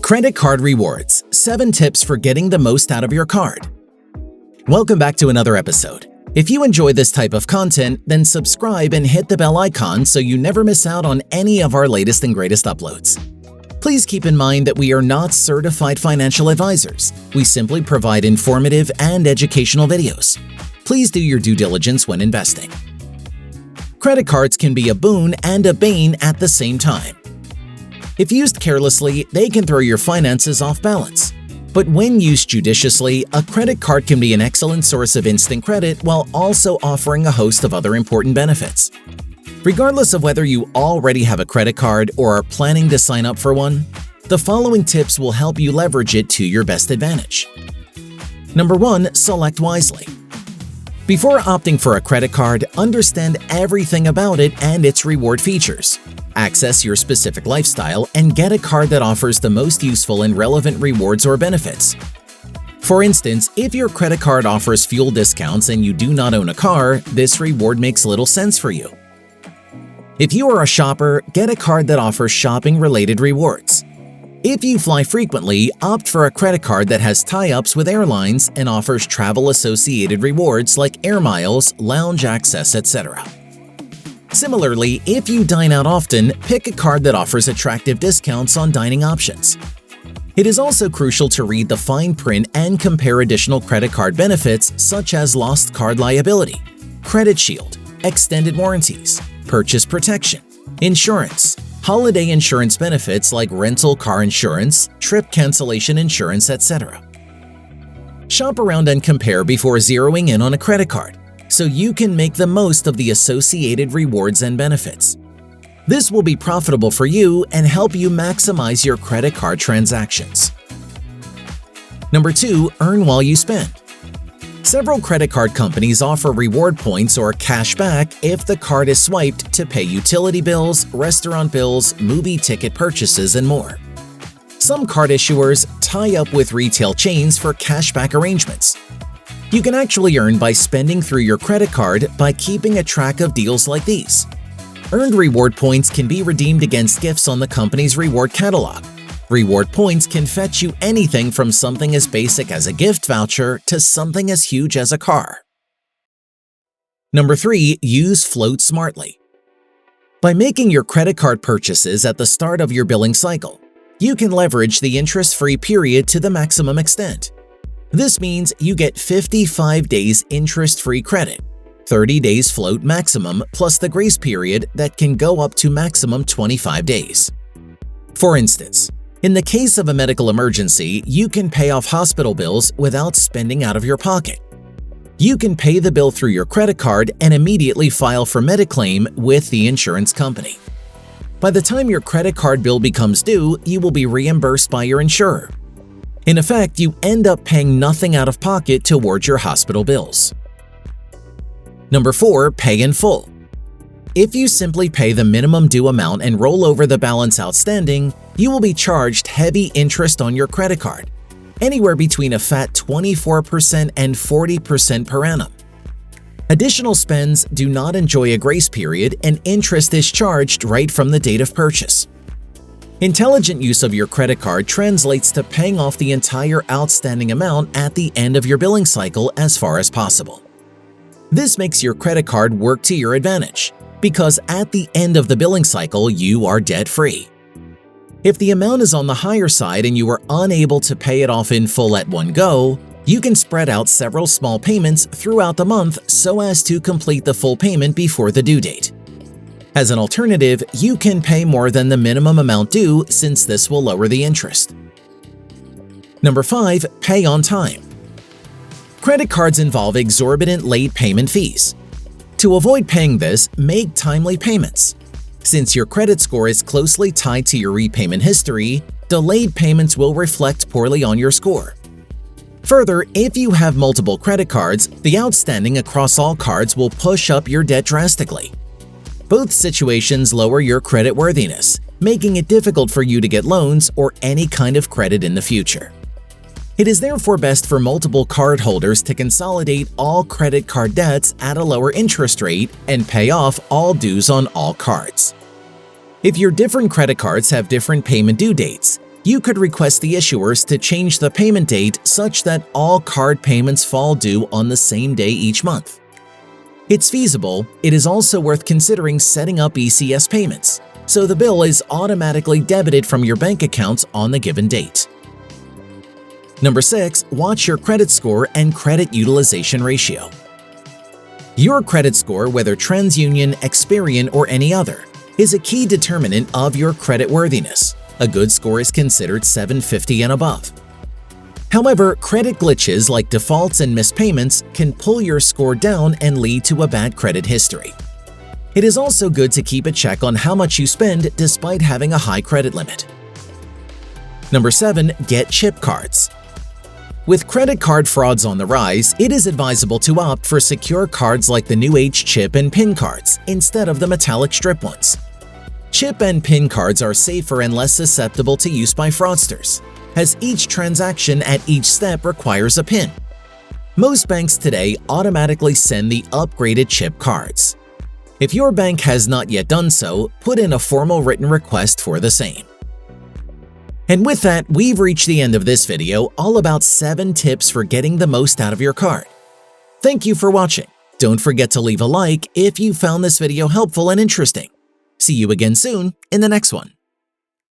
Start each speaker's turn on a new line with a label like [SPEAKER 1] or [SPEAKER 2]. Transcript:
[SPEAKER 1] Credit card rewards, 7 tips for getting the most out of your card. Welcome back to another episode. If you enjoy this type of content, then subscribe and hit the bell icon so you never miss out on any of our latest and greatest uploads. Please keep in mind that we are not certified financial advisors. We simply provide informative and educational videos. Please do your due diligence when investing. Credit cards can be a boon and a bane at the same time. If used carelessly, they can throw your finances off balance. But when used judiciously, a credit card can be an excellent source of instant credit while also offering a host of other important benefits. Regardless of whether you already have a credit card or are planning to sign up for one, the following tips will help you leverage it to your best advantage. Number 1. Select wisely. Before opting for a credit card, understand everything about it and its reward features. Access your specific lifestyle and get a card that offers the most useful and relevant rewards or benefits. For instance, if your credit card offers fuel discounts and you do not own a car, this reward makes little sense for you. If you are a shopper, get a card that offers shopping-related rewards. If you fly frequently, opt for a credit card that has tie-ups with airlines and offers travel-associated rewards like air miles, lounge access, etc. Similarly, if you dine out often, pick a card that offers attractive discounts on dining options. It is also crucial to read the fine print and compare additional credit card benefits such as lost card liability, credit shield, extended warranties, purchase protection, insurance, holiday insurance benefits like rental car insurance, trip cancellation insurance, etc. Shop around and compare before zeroing in on a credit card, so you can make the most of the associated rewards and benefits. This will be profitable for you and help you maximize your credit card transactions. Number 2. Earn while you spend. Several credit card companies offer reward points or cash back if the card is swiped to pay utility bills, restaurant bills, movie ticket purchases, and more. Some card issuers tie up with retail chains for cashback arrangements. You can actually earn by spending through your credit card by keeping a track of deals like these. Earned reward points can be redeemed against gifts on the company's reward catalog. Reward points can fetch you anything from something as basic as a gift voucher to something as huge as a car. Number 3. Use float smartly. By making your credit card purchases at the start of your billing cycle, you can leverage the interest-free period to the maximum extent. This means you get 55 days interest-free credit, 30 days float maximum, plus the grace period that can go up to maximum 25 days. For instance, in the case of a medical emergency, you can pay off hospital bills without spending out of your pocket. You can pay the bill through your credit card and immediately file for Mediclaim with the insurance company. By the time your credit card bill becomes due, you will be reimbursed by your insurer. In effect, you end up paying nothing out of pocket towards your hospital bills. Number 4. Pay in full. If you simply pay the minimum due amount and roll over the balance outstanding, you will be charged heavy interest on your credit card, anywhere between a fat 24% and 40% per annum. Additional spends do not enjoy a grace period and interest is charged right from the date of purchase. Intelligent use of your credit card translates to paying off the entire outstanding amount at the end of your billing cycle as far as possible. This makes your credit card work to your advantage, because at the end of the billing cycle, you are debt-free. If the amount is on the higher side and you are unable to pay it off in full at one go, you can spread out several small payments throughout the month so as to complete the full payment before the due date. As an alternative, you can pay more than the minimum amount due since this will lower the interest. Number 5. Pay on time. Credit cards involve exorbitant late payment fees. To avoid paying this, make timely payments. Since your credit score is closely tied to your repayment history, delayed payments will reflect poorly on your score. Further, if you have multiple credit cards, the outstanding across all cards will push up your debt drastically. Both situations lower your credit worthiness, making it difficult for you to get loans or any kind of credit in the future. It is therefore best for multiple cardholders to consolidate all credit card debts at a lower interest rate and pay off all dues on all cards. If your different credit cards have different payment due dates, You could request the issuers to change the payment date such that all card payments fall due on the same day each month. It's feasible. It is also worth considering setting up ECS payments, so the bill is automatically debited from your bank accounts on the given date. Number 6. Watch your credit score and credit utilization ratio. Your credit score, whether TransUnion, Experian, or any other, is a key determinant of your credit worthiness. A good score is considered 750 and above. However, credit glitches like defaults and missed payments can pull your score down and lead to a bad credit history. It is also good to keep a check on how much you spend despite having a high credit limit. Number 7. Get chip cards. With credit card frauds on the rise, it is advisable to opt for secure cards like the new H chip and PIN cards instead of the metallic strip ones. Chip and PIN cards are safer and less susceptible to use by fraudsters, as each transaction at each step requires a PIN. Most banks today automatically send the upgraded chip cards. If your bank has not yet done so, put in a formal written request for the same. And with that, we've reached the end of this video all about 7 tips for getting the most out of your card. Thank you for watching. Don't forget to leave a like if you found this video helpful and interesting. See you again soon in the next one.